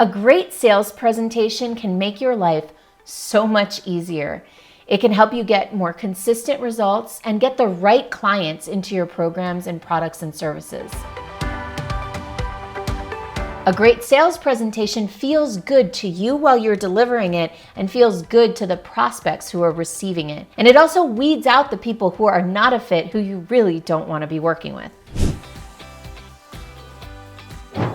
A great sales presentation can make your life so much easier. It can help you get more consistent results and get the right clients into your programs and products and services. A great sales presentation feels good to you while you're delivering it and feels good to the prospects who are receiving it. And it also weeds out the people who are not a fit, who you really don't want to be working with.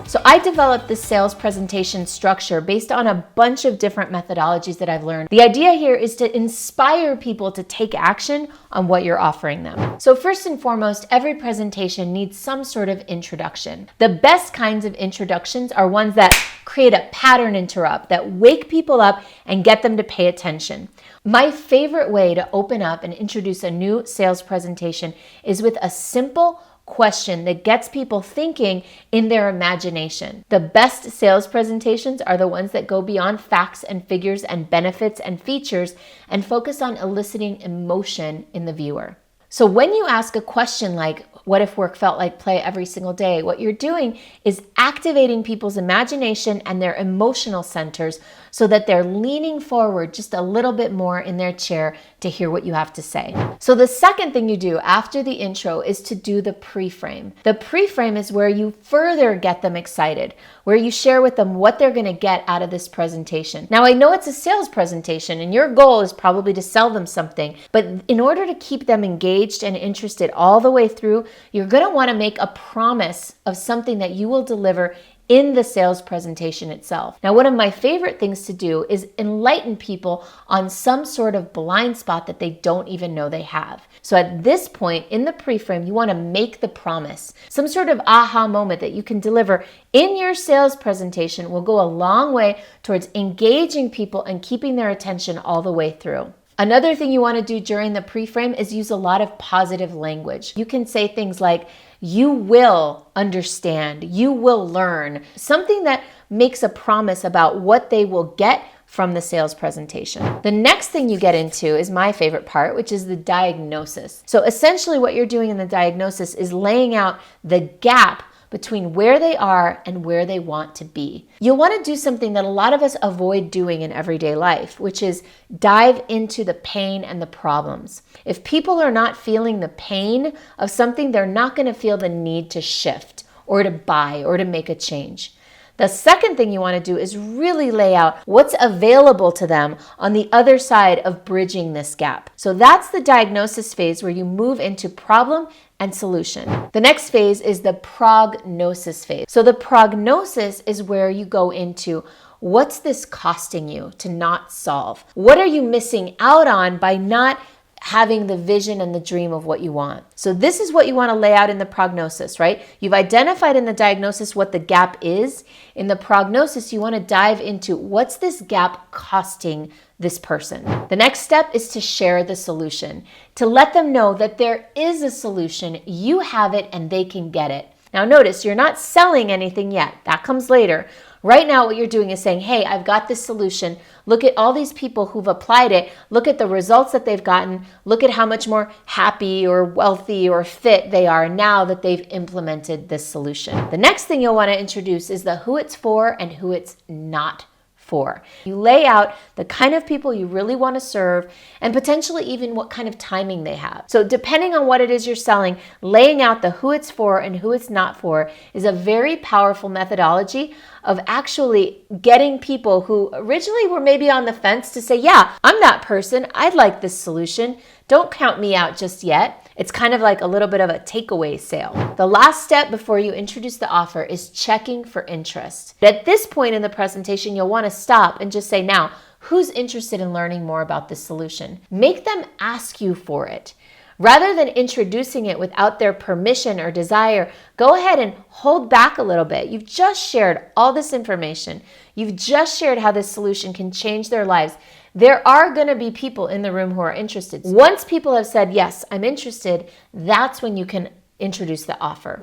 So I developed this sales presentation structure based on a bunch of different methodologies that I've learned. The idea here is to inspire people to take action on what you're offering them. So first and foremost, every presentation needs some sort of introduction. The best kinds of introductions are ones that create a pattern interrupt, that wake people up and get them to pay attention. My favorite way to open up and introduce a new sales presentation is with a simple question that gets people thinking in their imagination. The best sales presentations are the ones that go beyond facts and figures and benefits and features and focus on eliciting emotion in the viewer. So when you ask a question like, what if work felt like play every single day? What you're doing is activating people's imagination and their emotional centers so that they're leaning forward just a little bit more in their chair to hear what you have to say. So the second thing you do after the intro is to do the pre-frame. The pre-frame is where you further get them excited, where you share with them what they're going to get out of this presentation. Now, I know it's a sales presentation and your goal is probably to sell them something, but in order to keep them engaged and interested all the way through, you're going to want to make a promise of something that you will deliver in the sales presentation itself. Now, one of my favorite things to do is enlighten people on some sort of blind spot that they don't even know they have. So at this point in the pre-frame, you want to make the promise. Some sort of aha moment that you can deliver in your sales presentation will go a long way towards engaging people and keeping their attention all the way through. Another thing you want to do during the pre-frame is use a lot of positive language. You can say things like, you will understand, you will learn, something that makes a promise about what they will get from the sales presentation. The next thing you get into is my favorite part, which is the diagnosis. So essentially what you're doing in the diagnosis is laying out the gap between where they are and where they want to be. You'll want to do something that a lot of us avoid doing in everyday life, which is dive into the pain and the problems. If people are not feeling the pain of something, they're not going to feel the need to shift or to buy or to make a change. The second thing you want to do is really lay out what's available to them on the other side of bridging this gap. So that's the diagnosis phase where you move into problem and solution. The next phase is the prognosis phase. So the prognosis is where you go into what's this costing you to not solve? What are you missing out on by not having the vision and the dream of what you want? So this is what you want to lay out in the prognosis, right? You've identified in the diagnosis what the gap is. In the prognosis, you want to dive into what's this gap costing this person. The next step is to share the solution, to let them know that there is a solution, you have it, and they can get it. Now notice, you're not selling anything yet. That comes later. Right now, what you're doing is saying, hey, I've got this solution. Look at all these people who've applied it. Look at the results that they've gotten. Look at how much more happy or wealthy or fit they are now that they've implemented this solution. The next thing you'll want to introduce is the who it's for and who it's not for. You lay out the kind of people you really want to serve and potentially even what kind of timing they have. So depending on what it is you're selling, laying out the who it's for and who it's not for is a very powerful methodology of actually getting people who originally were maybe on the fence to say, yeah, I'm that person. I'd like this solution. Don't count me out just yet. It's kind of like a little bit of a takeaway sale. The last step before you introduce the offer is checking for interest. At this point in the presentation, you'll want to stop and just say, now, who's interested in learning more about this solution? Make them ask you for it. Rather than introducing it without their permission or desire, go ahead and hold back a little bit. You've just shared all this information. You've just shared how this solution can change their lives. There are going to be people in the room who are interested. Once people have said, yes, I'm interested, that's when you can introduce the offer.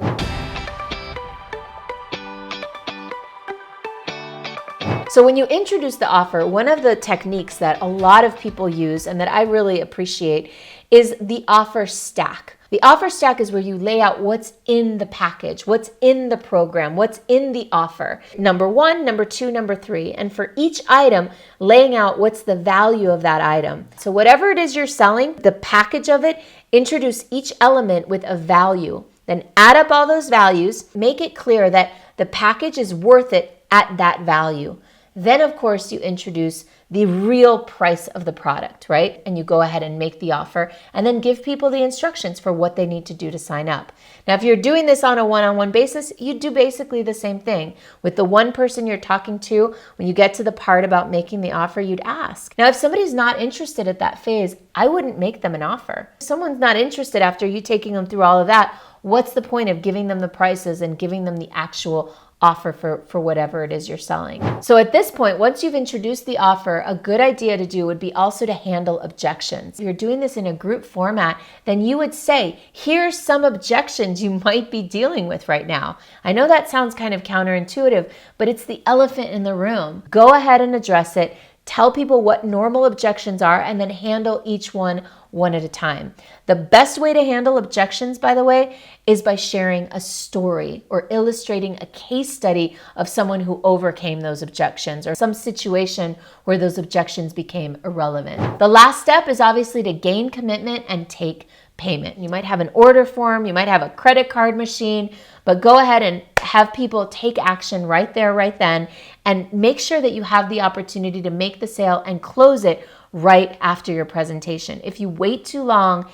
So when you introduce the offer, one of the techniques that a lot of people use and that I really appreciate is the offer stack. The offer stack is where you lay out what's in the package, what's in the program, what's in the offer. Number 1, number 2, number 3. And for each item, laying out what's the value of that item. So whatever it is you're selling, the package of it, introduce each element with a value. Then add up all those values, make it clear that the package is worth it at that value. Then, of course, you introduce the real price of the product, right? And you go ahead and make the offer and then give people the instructions for what they need to do to sign up. Now, if you're doing this on a one-on-one basis, you do basically the same thing. With the one person you're talking to, when you get to the part about making the offer, you'd ask. Now, if somebody's not interested at that phase, I wouldn't make them an offer. If someone's not interested after you taking them through all of that, what's the point of giving them the prices and giving them the actual offer for whatever it is you're selling? So at this point, once you've introduced the offer, a good idea to do would be also to handle objections. If you're doing this in a group format, then you would say, here's some objections you might be dealing with right now. I know that sounds kind of counterintuitive, but it's the elephant in the room. Go ahead and address it. Tell people what normal objections are and then handle each one at a time. The best way to handle objections, by the way, is by sharing a story or illustrating a case study of someone who overcame those objections or some situation where those objections became irrelevant. The last step is obviously to gain commitment and take payment. You might have an order form, you might have a credit card machine, but go ahead and have people take action right there, right then, and make sure that you have the opportunity to make the sale and close it right after your presentation. If you wait too long,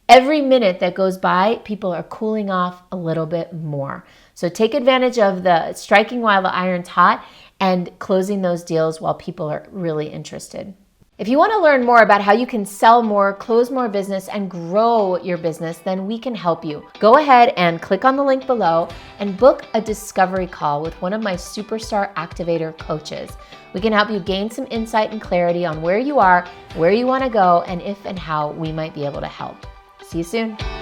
every minute that goes by, people are cooling off a little bit more. So take advantage of the striking while the iron's hot and closing those deals while people are really interested. If you want to learn more about how you can sell more, close more business, and grow your business, then we can help you. Go ahead and click on the link below and book a discovery call with one of my superstar Activator coaches. We can help you gain some insight and clarity on where you are, where you want to go, and if and how we might be able to help. See you soon.